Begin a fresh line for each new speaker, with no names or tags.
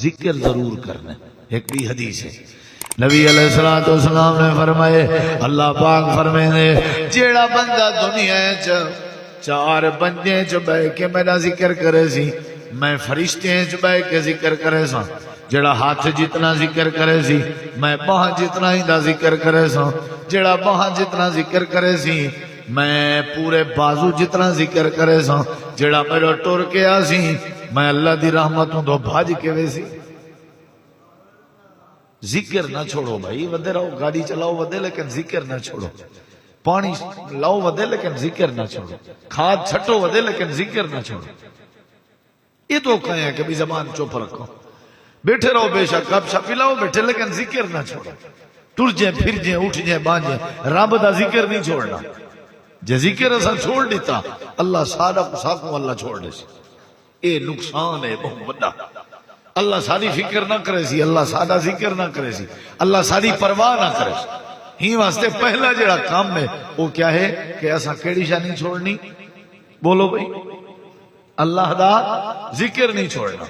ذکر ضرور کرنا. ایک بھی حدیث ہے نبی علیہ السلام نے فرمائے، اللہ پاک فرمائے جیڑا بندہ دنیا چار بندے چ بہ کے میرا ذکر کرے سی، میں فرشتے چ بہ کے ذکر کرے سا. جڑا ہاتھ جتنا ذکر کرے سی میں باہ جتنا ہی دا ذکر کرے سا. جڑا باہ جتنا ذکر کرے سی میں پورے بازو جتنا ذکر کرے سا. جڑا میرا ٹر کے آ سی میں اللہ دی رحمتوں تو بھاج کے وے سی. ذکر نہ چھوڑو بھائی، ودے رہو، گاڑی چلاؤ ودے لیکن ذکر نہ چھوڑو، پانی لاؤ ودے لیکن ذکر نہ چھوڑو، کھاد چھٹو ودے لیکن ذکر نہ چھوڑو. یہ تو کہیں ہے کہ بھی زبان چپ رکھو، بیٹھے رہو بے شک گپ شپ پلاؤ بیٹھے لیکن ذکر نہ چھوڑو. ٹر جائیں پھر جائیں اٹھ جائیں بانجیں، رب دا ذکر نہیں چھوڑنا. جے ذکر اسا چھوڑ دیتا اللہ سارا ساکوں اللہ چھوڑ دے سی. اے نقصان ہے بہت بڑا. اللہ ساری فکر نہ کرے سی، اللہ سارا ذکر نہ کرے سی، اللہ ساری پرواہ نہ کرے سی. ہی واسطے پہلا جڑا کام ہے وہ کیا ہے کہ اسا کیڑی شاہ نہیں چھوڑنی؟ بولو بھائی، اللہ دا ذکر نہیں چھوڑنا.